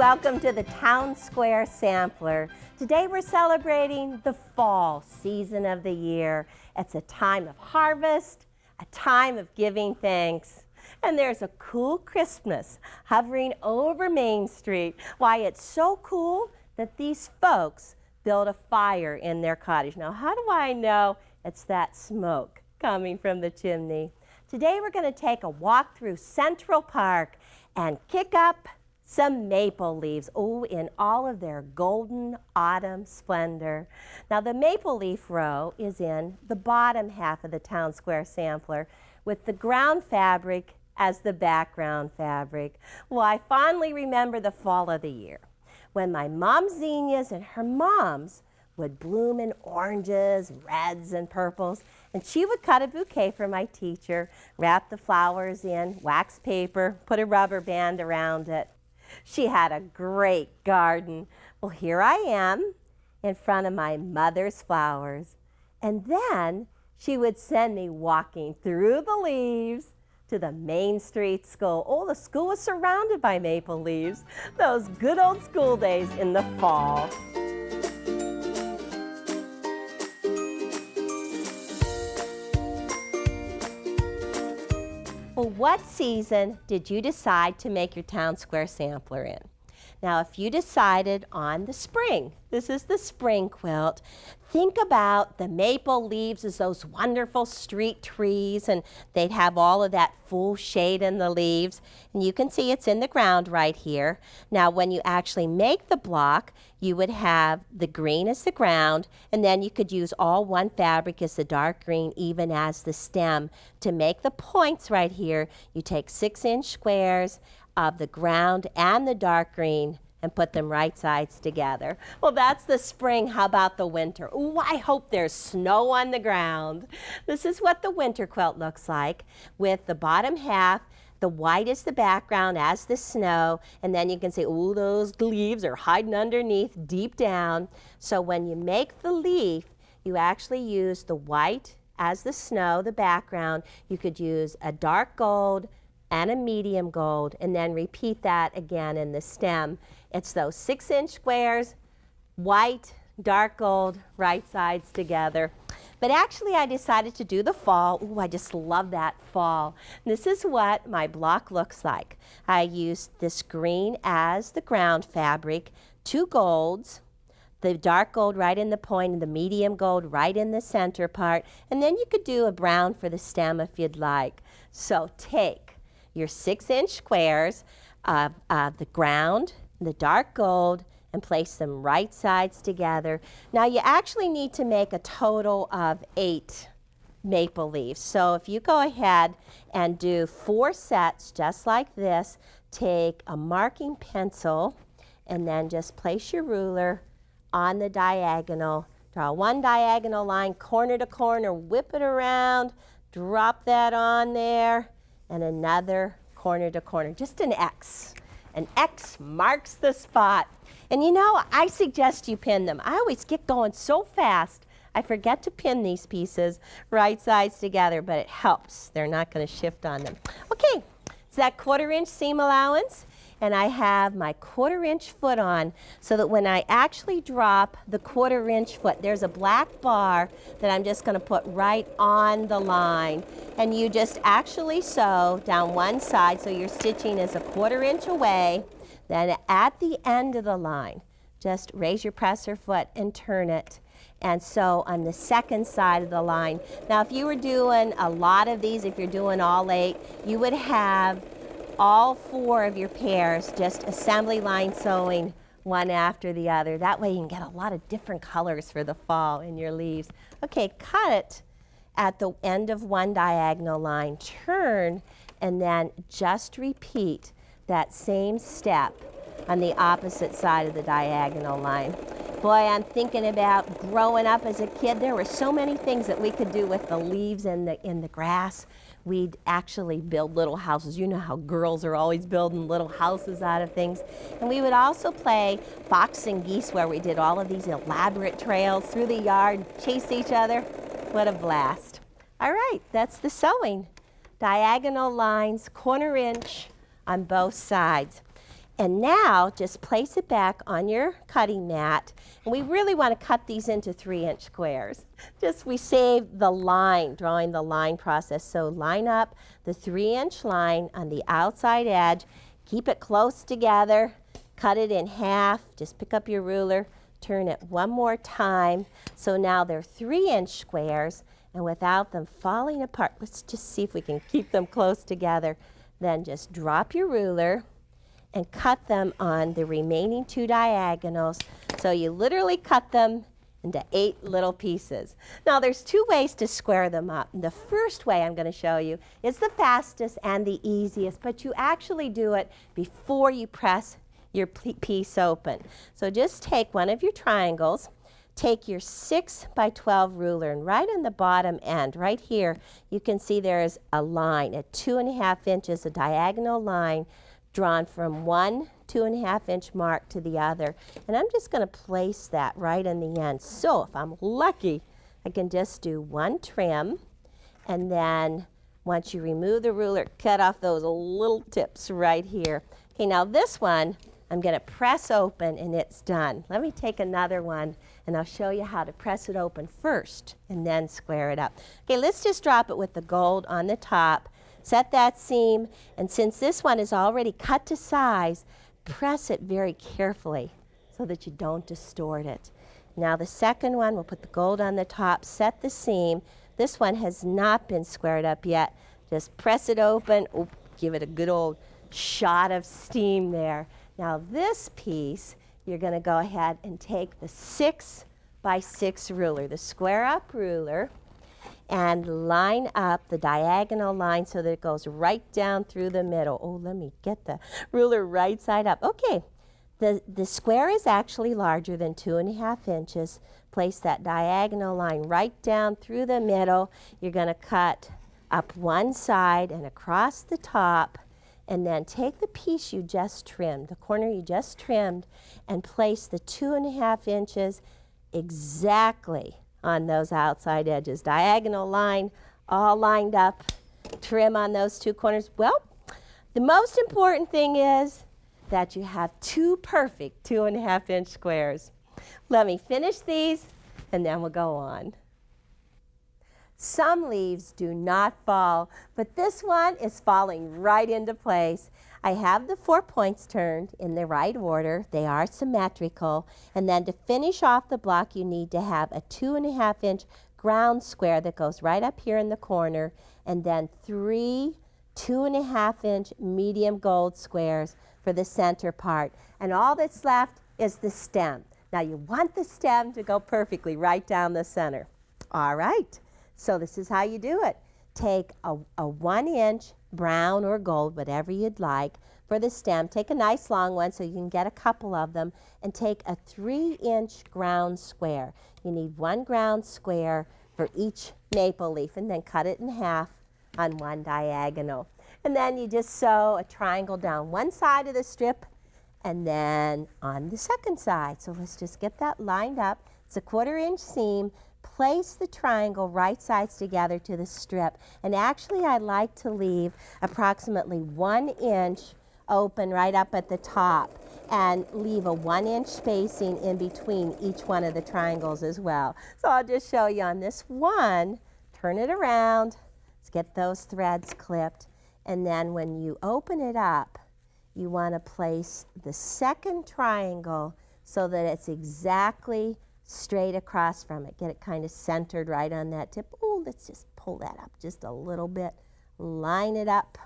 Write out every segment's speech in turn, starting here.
welcome to the Town Square Sampler. Today we're celebrating the fall season of the year. It's a time of harvest, a time of giving thanks. And there's a cool Christmas hovering over Main Street. Why, it's so cool that these folks build a fire in their cottage. Now, how do I know it's that smoke coming from the chimney? Today we're going to take a walk through Central Park and kick up some maple leaves, in all of their golden autumn splendor. Now, the maple leaf row is in the bottom half of the Town Square Sampler with the ground fabric as the background fabric. Well, I fondly remember the fall of the year when my mom's zinnias and her mom's would bloom in oranges, reds, and purples, and she would cut a bouquet for my teacher, wrap the flowers in wax paper, put a rubber band around it. She had a great garden. Well, here I am in front of my mother's flowers. And then she would send me walking through the leaves to the Main Street School. Oh, the school was surrounded by maple leaves. Those good old school days in the fall. Well, what season did you decide to make your Town Square Sampler in? Now, if you decided on the spring, this is the spring quilt, think about the maple leaves as those wonderful street trees, and they'd have all of that full shade in the leaves. And you can see it's in the ground right here. Now, when you actually make the block, you would have the green as the ground, and then you could use all one fabric as the dark green, even as the stem. To make the points right here, you take 6-inch squares of the ground and the dark green and put them right sides together. Well, that's the spring. How about the winter? Ooh, I hope there's snow on the ground. This is what the winter quilt looks like, with the bottom half, the white is the background as the snow, and then you can see, ooh, those leaves are hiding underneath deep down. So when you make the leaf, you actually use the white as the snow, the background. You could use a dark gold and a medium gold, and then repeat that again in the stem. It's those 6-inch squares, white, dark gold, right sides together. But actually I decided to do the fall. Ooh, I just love that fall. This is what my block looks like. I used this green as the ground fabric, 2 golds, the dark gold right in the point and the medium gold right in the center part, and then you could do a brown for the stem if you'd like. So take your 6-inch squares of the ground, the dark gold, and place them right sides together. Now you actually need to make a total of 8 maple leaves. So if you go ahead and do 4 sets just like this, take a marking pencil and then just place your ruler on the diagonal. Draw one diagonal line corner to corner, whip it around, drop that on there, and another corner to corner, just an X. An X marks the spot. And you know, I suggest you pin them. I always get going so fast, I forget to pin these pieces right sides together, but it helps. They're not going to shift on them. Okay, it's that 1/4-inch seam allowance, and I have my 1/4-inch foot on so that when I actually drop the 1/4-inch foot, there's a black bar that I'm just going to put right on the line. And you just actually sew down one side so your stitching is a 1/4-inch away. Then at the end of the line, just raise your presser foot and turn it and sew on the second side of the line. Now, if you were doing a lot of these, if you're doing all 8, you would have all 4 of your pairs just assembly line sewing one after the other. That way you can get a lot of different colors for the fall in your leaves. Okay, cut it at the end of one diagonal line, turn, and then just repeat that same step on the opposite side of the diagonal line. Boy, I'm thinking about growing up as a kid. There were so many things that we could do with the leaves in the grass. We'd actually build little houses. You know how girls are always building little houses out of things. And we would also play fox and geese, where we did all of these elaborate trails through the yard, chase each other. What a blast. All right, that's the sewing. Diagonal lines, 1/4 inch on both sides. And now just place it back on your cutting mat. And we really want to cut these into 3-inch squares. We save the line, drawing the line process. So line up the 3-inch line on the outside edge. Keep it close together. Cut it in half. Just pick up your ruler. Turn it one more time. So now they're 3-inch squares. And without them falling apart, let's just see if we can keep them close together. Then just drop your ruler and cut them on the remaining 2 diagonals. So you literally cut them into 8 little pieces. Now there's 2 ways to square them up. The first way I'm going to show you is the fastest and the easiest, but you actually do it before you press your piece open. So just take one of your triangles, take your 6 by 12 ruler, and right on the bottom end, right here, you can see there is a line at 2.5 inches, a diagonal line drawn from one 2.5-inch mark to the other. And I'm just going to place that right in the end. So if I'm lucky, I can just do one trim, and then once you remove the ruler, cut off those little tips right here. Okay, now this one, I'm going to press open and it's done. Let me take another one and I'll show you how to press it open first and then square it up. Okay, let's just drop it with the gold on the top. Set that seam, and since this one is already cut to size, press it very carefully so that you don't distort it. Now the second one, we'll put the gold on the top, set the seam. This one has not been squared up yet. Just press it open, give it a good old shot of steam there. Now this piece, you're going to go ahead and take the 6 by 6 ruler, the square up ruler, and line up the diagonal line so that it goes right down through the middle. Oh, let me get the ruler right side up. Okay, the square is actually larger than 2.5 inches. Place that diagonal line right down through the middle. You're going to cut up one side and across the top, and then take the piece you just trimmed, the corner you just trimmed, and place the 2.5 inches exactly on those outside edges. Diagonal line, all lined up. Trim on those 2 corners. Well, the most important thing is that you have 2 perfect 2.5-inch squares. Let me finish these and then we'll go on. Some leaves do not fall, but this one is falling right into place. I have the 4 points turned in the right order. They are symmetrical. And then to finish off the block, you need to have a 2.5-inch ground square that goes right up here in the corner, and then 3 2.5-inch medium gold squares for the center part. And all that's left is the stem. Now you want the stem to go perfectly right down the center. All right. So this is how you do it. Take a 1-inch brown or gold, whatever you'd like, for the stem. Take a nice long one so you can get a couple of them, and take a 3-inch ground square. You need 1 ground square for each maple leaf, and then cut it in half on one diagonal. And then you just sew a triangle down one side of the strip and then on the second side. So let's just get that lined up. It's a 1/4-inch seam. Place the triangle right sides together to the strip. And actually I like to leave approximately 1 inch open right up at the top, and leave a 1-inch spacing in between each one of the triangles as well. So I'll just show you on this one. Turn it around. Let's get those threads clipped. And then when you open it up, you want to place the second triangle so that it's exactly straight across from it. Get it kind of centered right on that tip. Oh, let's just pull that up just a little bit. Line it up.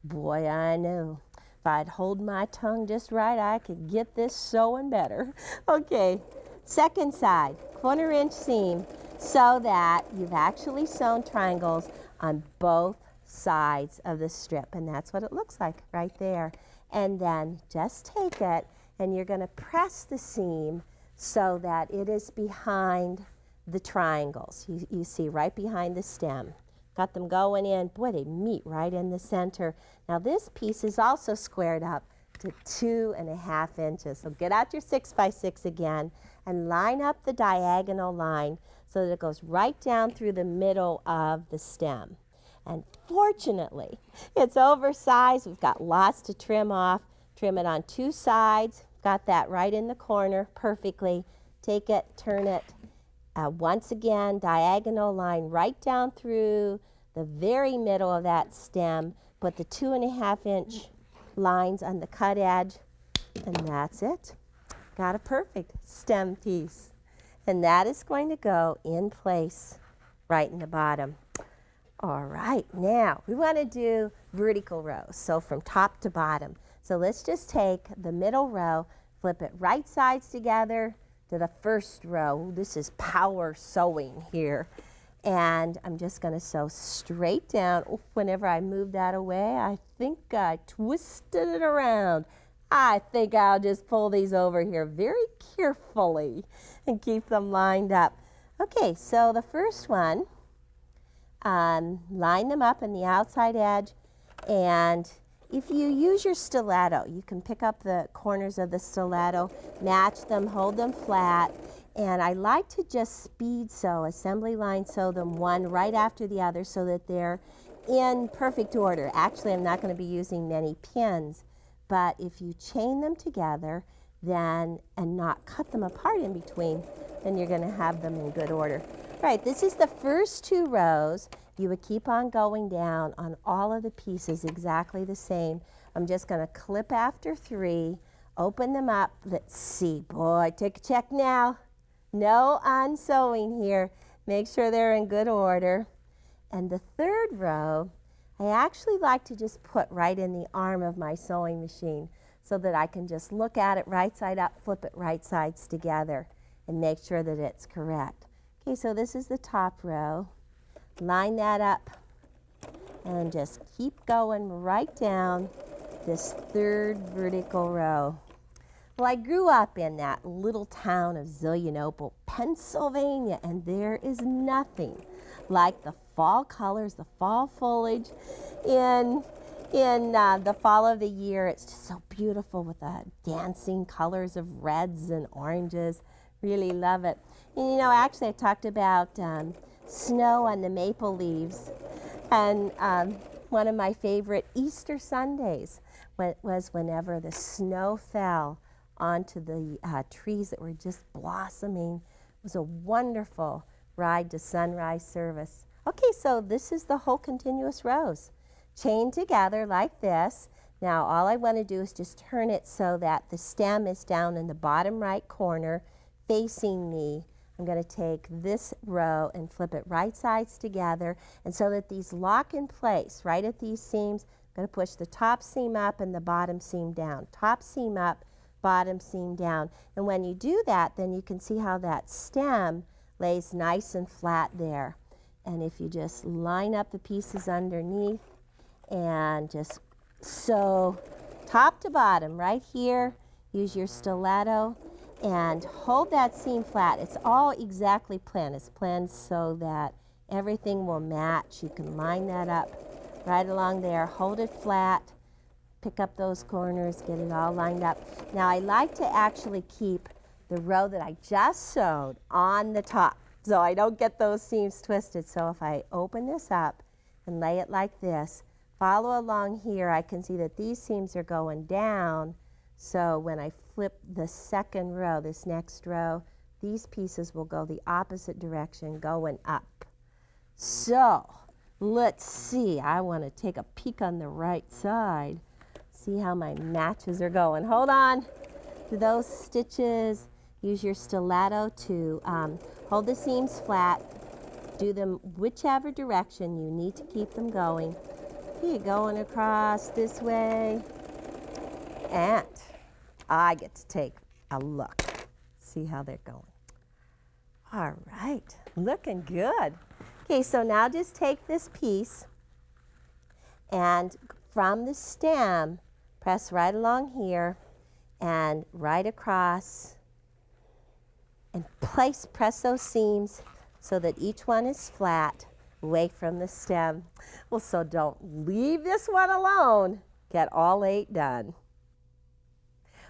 Boy, I know. If I'd hold my tongue just right, I could get this sewing better. Okay, second side, 1/4-inch seam, so that you've actually sewn triangles on both sides of the strip. And that's what it looks like right there. And then just take it and you're going to press the seam so that it is behind the triangles. You see right behind the stem. Got them going in. Boy, they meet right in the center. Now this piece is also squared up to 2.5 inches. So get out your 6 by 6 again and line up the diagonal line so that it goes right down through the middle of the stem. And fortunately, it's oversized. We've got lots to trim off. Trim it on 2 sides. Got that right in the corner perfectly. Take it, turn it. Once again, diagonal line right down through the very middle of that stem. Put the 2.5-inch lines on the cut edge, and that's it. Got a perfect stem piece. And that is going to go in place right in the bottom. All right, now we want to do vertical rows, so from top to bottom. So let's just take the middle row, flip it right sides together to the first row. This is power sewing here. And I'm just going to sew straight down. Oh, whenever I move that away, I think I twisted it around. I think I'll just pull these over here very carefully and keep them lined up. Okay, so the first one, line them up in the outside edge, and if you use your stiletto, you can pick up the corners of the stiletto, match them, hold them flat, and I like to just speed sew, assembly line sew them one right after the other so that they're in perfect order. Actually, I'm not going to be using many pins, but if you chain them together then and not cut them apart in between, then you're going to have them in good order. All right, this is the first 2 rows. You would keep on going down on all of the pieces exactly the same. I'm just going to clip after 3, open them up. Let's see. Boy, take a check now. No unsewing here. Make sure they're in good order. And the 3rd row, I actually like to just put right in the arm of my sewing machine so that I can just look at it right side up, flip it right sides together, and make sure that it's correct. Okay, so this is the top row. Line that up and just keep going right down this 3rd vertical row. Well, I grew up in that little town of Zelienople, Pennsylvania, and there is nothing like the fall colors, the fall foliage in the fall of the year. It's just so beautiful with the dancing colors of reds and oranges. Really love it. And you know, actually I talked about snow on the maple leaves, and one of my favorite Easter Sundays was whenever the snow fell onto the trees that were just blossoming. It was a wonderful ride to sunrise service. Okay, so this is the whole continuous rows. Chain together like this. Now all I want to do is just turn it so that the stem is down in the bottom right corner facing me. I'm going to take this row and flip it right sides together, and so that these lock in place right at these seams, I'm going to push the top seam up and the bottom seam down. Top seam up, bottom seam down. And when you do that, then you can see how that stem lays nice and flat there. And if you just line up the pieces underneath and just sew top to bottom right here, use your stiletto and hold that seam flat. It's all exactly planned. It's planned so that everything will match. You can line that up right along there, hold it flat, pick up those corners, get it all lined up. Now I like to actually keep the row that I just sewed on the top so I don't get those seams twisted. So if I open this up and lay it like this, follow along here, I can see that these seams are going down. So when I flip the second row, this next row, these pieces will go the opposite direction, going up. So let's see. I want to take a peek on the right side. See how my matches are going. Hold on to those stitches. Use your stiletto to hold the seams flat. Do them whichever direction you need to keep them going. Here, going across this way. And I get to take a look. See how they're going. All right, looking good. Okay, so now just take this piece and from the stem, press right along here and right across and press those seams so that each one is flat away from the stem. Well, so don't leave this one alone. Get all 8 done.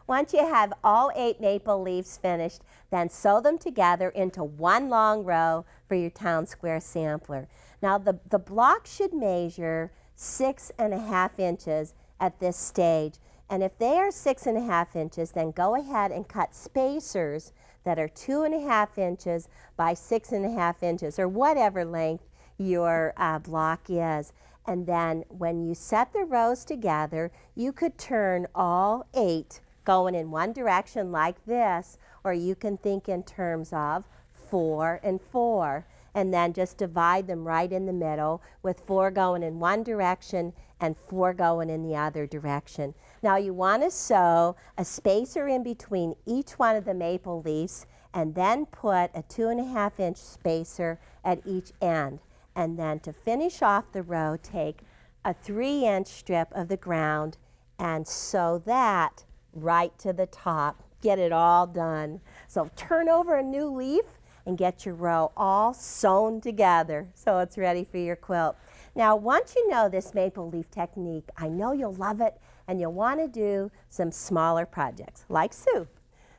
Once you have all 8 maple leaves finished, then sew them together into one long row for your town square sampler. Now the block should measure 6.5 inches at this stage. And if they are 6.5 inches, then go ahead and cut spacers that are 2.5 inches by 6.5 inches, or whatever length your block is. And then when you set the rows together, you could turn all 8 going in one direction like this, or you can think in terms of 4 and 4. And then just divide them right in the middle with 4 going in one direction and 4 going in the other direction. Now you want to sew a spacer in between each one of the maple leaves, and then put a 2.5 inch spacer at each end. And then to finish off the row, take a 3-inch strip of the ground and sew that right to the top. Get it all done. So turn over a new leaf and get your row all sewn together so it's ready for your quilt. Now, once you know this maple leaf technique, I know you'll love it and you'll want to do some smaller projects like Sue.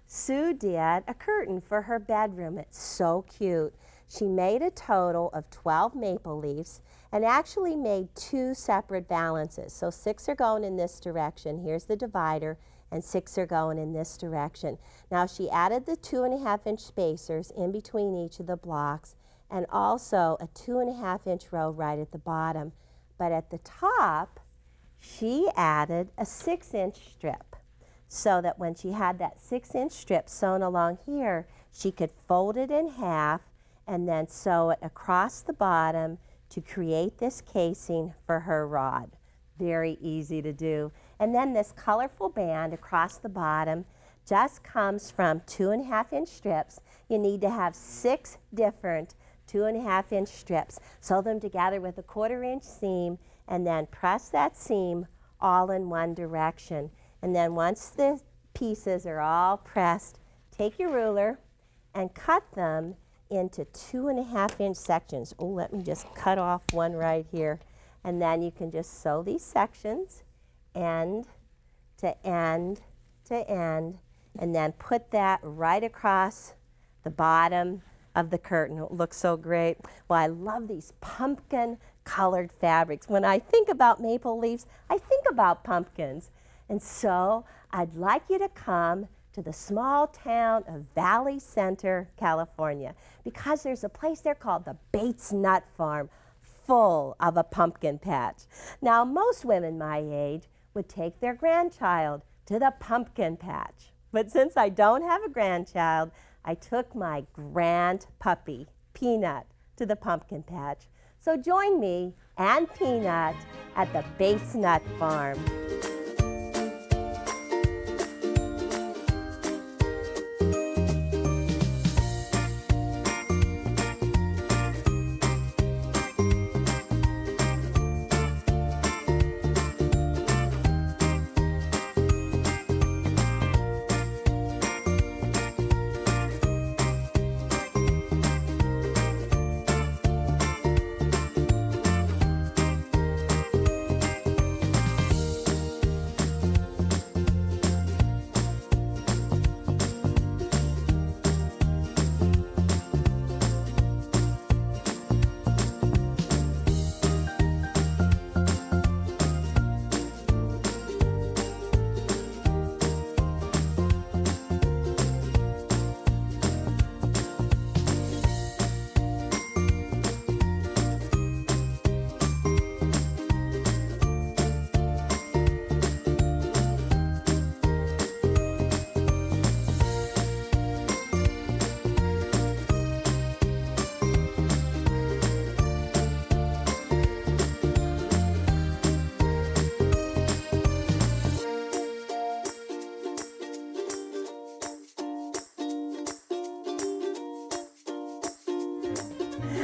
Sue did a curtain for her bedroom. It's so cute. She made a total of 12 maple leaves and actually made 2 separate balances. So 6 are going in this direction. Here's the divider, and 6 are going in this direction. Now she added the 2.5 inch spacers in between each of the blocks, and also a 2.5 inch row right at the bottom. But at the top, she added a 6-inch strip, so that when she had that 6-inch strip sewn along here, she could fold it in half and then sew it across the bottom to create this casing for her rod. Very easy to do. And then this colorful band across the bottom just comes from 2.5 inch strips. You need to have 6 different 2.5 inch strips. Sew them together with a 1/4 inch seam, and then press that seam all in one direction. And then once the pieces are all pressed, take your ruler and cut them into 2.5 inch sections. Oh, let me just cut off one right here. And then you can just sew these sections end to end to end, and then put that right across the bottom of the curtain. It looks so great. Well, I love these pumpkin colored fabrics. When I think about maple leaves, I think about pumpkins. And so I'd like you to come to the small town of Valley Center, California, because there's a place there called the Bates Nut Farm, full of a pumpkin patch. Now, most women my age would take their grandchild to the pumpkin patch. But since I don't have a grandchild, I took my grand puppy, Peanut, to the pumpkin patch. So join me and Peanut at the Bates Nut Farm.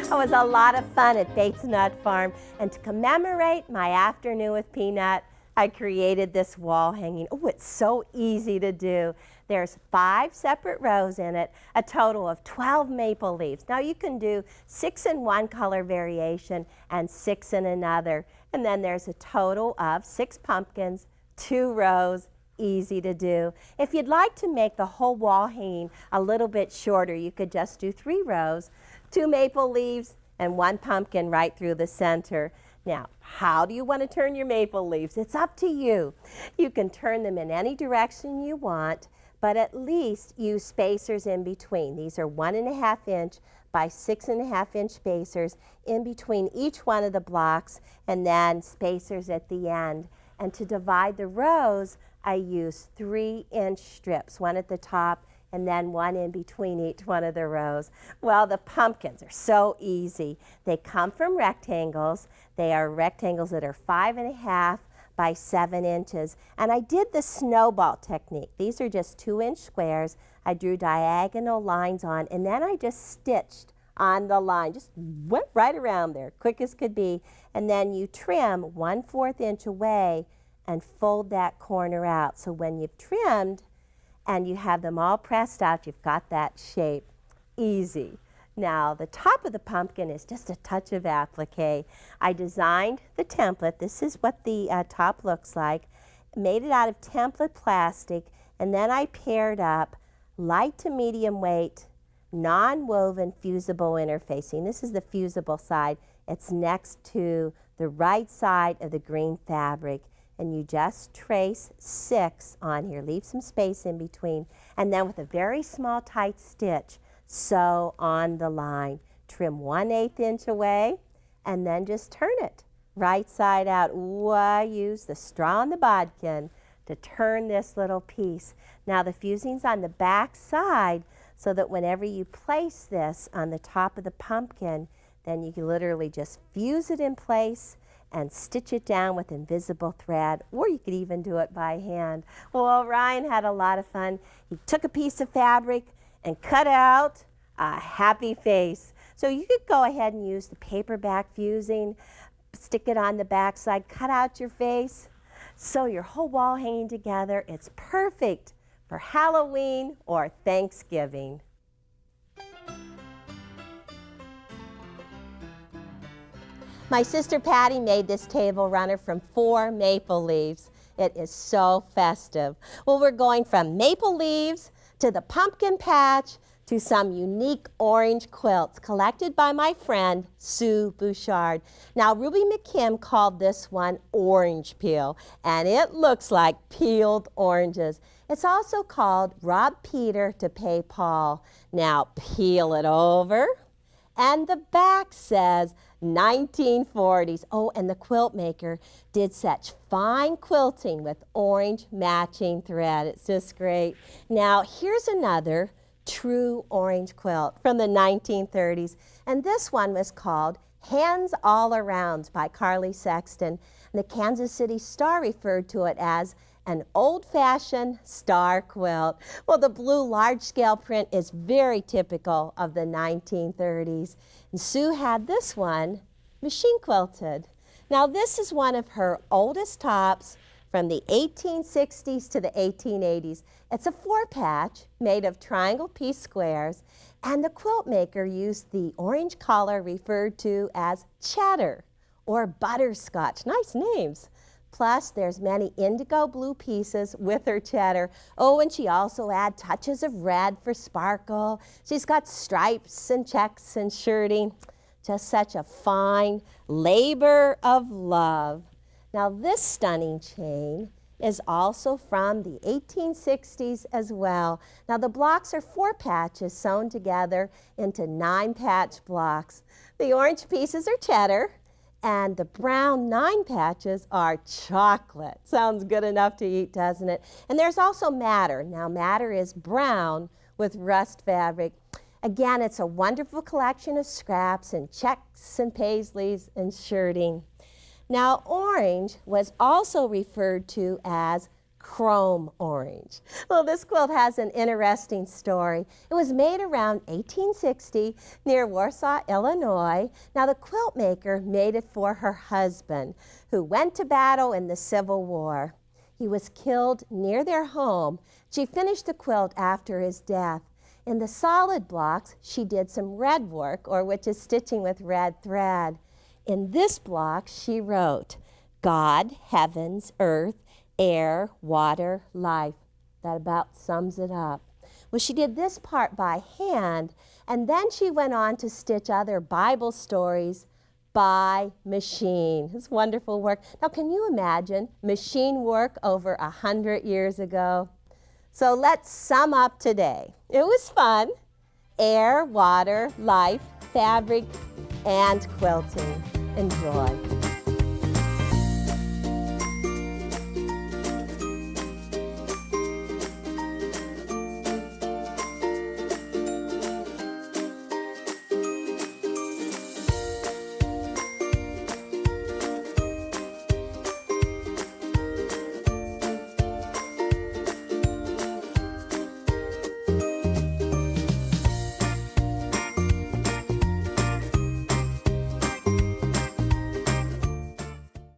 It was a lot of fun at Bates Nut Farm, and to commemorate my afternoon with Peanut, I created this wall hanging. Oh, it's so easy to do. There's 5 separate rows in it, a total of 12 maple leaves. Now you can do 6 in one color variation and 6 in another. And then there's a total of 6 pumpkins, 2 rows, easy to do. If you'd like to make the whole wall hanging a little bit shorter, you could just do 3 rows, 2 maple leaves, and 1 pumpkin right through the center. Now, how do you want to turn your maple leaves? It's up to you. You can turn them in any direction you want, but at least use spacers in between. These are 1.5 inch by 6.5 inch spacers in between each one of the blocks, and then spacers at the end. And to divide the rows, I use 3-inch strips, one at the top and then one in between each one of the rows. Well, the pumpkins are so easy. They come from rectangles. They are rectangles that are 5.5 by 7 inches. And I did the snowball technique. These are just 2-inch squares. I drew diagonal lines on, and then I just stitched on the line. Just went right around there, quick as could be. And then you trim 1/4 inch away and fold that corner out. So when you've trimmed and you have them all pressed out, you've got that shape. Easy. Now, the top of the pumpkin is just a touch of applique. I designed the template. This is what the top looks like. Made it out of template plastic, and then I paired up light to medium weight, non-woven fusible interfacing. This is the fusible side. It's next to the right side of the green fabric. And you just trace 6 on here. Leave some space in between. And then with a very small tight stitch, sew on the line. Trim 1/8 inch away, and then just turn it right side out. Ooh, I use the straw and the bodkin to turn this little piece. Now the fusing's on the back side, so that whenever you place this on the top of the pumpkin, then you can literally just fuse it in place and stitch it down with invisible thread, or you could even do it by hand. Well, Ryan had a lot of fun. He took a piece of fabric and cut out a happy face. So you could go ahead and use the paperback fusing, stick it on the back side, cut out your face, sew your whole wall hanging together. It's perfect for Halloween or Thanksgiving. My sister Patty made this table runner from 4 maple leaves. It is so festive. Well, we're going from maple leaves to the pumpkin patch to some unique orange quilts collected by my friend Sue Bouchard. Now, Ruby McKim called this one orange peel, and it looks like peeled oranges. It's also called Rob Peter to pay Paul. Now, peel it over, and the back says 1940s. Oh, and the quilt maker did such fine quilting with orange matching thread. It's just great. Now, here's another true orange quilt from the 1930s. And this one was called Hands All Around by Carly Sexton. And the Kansas City Star referred to it as an old-fashioned star quilt. Well, the blue large-scale print is very typical of the 1930s. And Sue had this one machine quilted. Now, this is one of her oldest tops from the 1860s to the 1880s. It's a 4-patch made of triangle piece squares, and the quilt maker used the orange color referred to as cheddar or butterscotch. Nice names. Plus, there's many indigo blue pieces with her cheddar. Oh, and she also had touches of red for sparkle. She's got stripes and checks and shirting. Just such a fine labor of love. Now, this stunning chain is also from the 1860s as well. Now, the blocks are 4 patches sewn together into 9-patch blocks. The orange pieces are cheddar, and the brown 9 patches are chocolate. Sounds good enough to eat, doesn't it? And there's also madder. Now, madder is brown with rust fabric. Again, it's a wonderful collection of scraps and checks and paisleys and shirting. Now, orange was also referred to as chrome orange. Well, this quilt has an interesting story. It was made around 1860 near Warsaw, Illinois. Now, the quilt maker made it for her husband, who went to battle in the Civil War. He was killed near their home. She finished the quilt after his death. In the solid blocks, she did some red work, or which is stitching with red thread. In this block, she wrote, God, heavens, earth, air, water, life. That about sums it up. Well, she did this part by hand, and then she went on to stitch other Bible stories, by machine. It's wonderful work. Now, can you imagine machine work over 100 years ago? So let's sum up today. It was fun. Air, water, life, fabric, and quilting. Enjoy.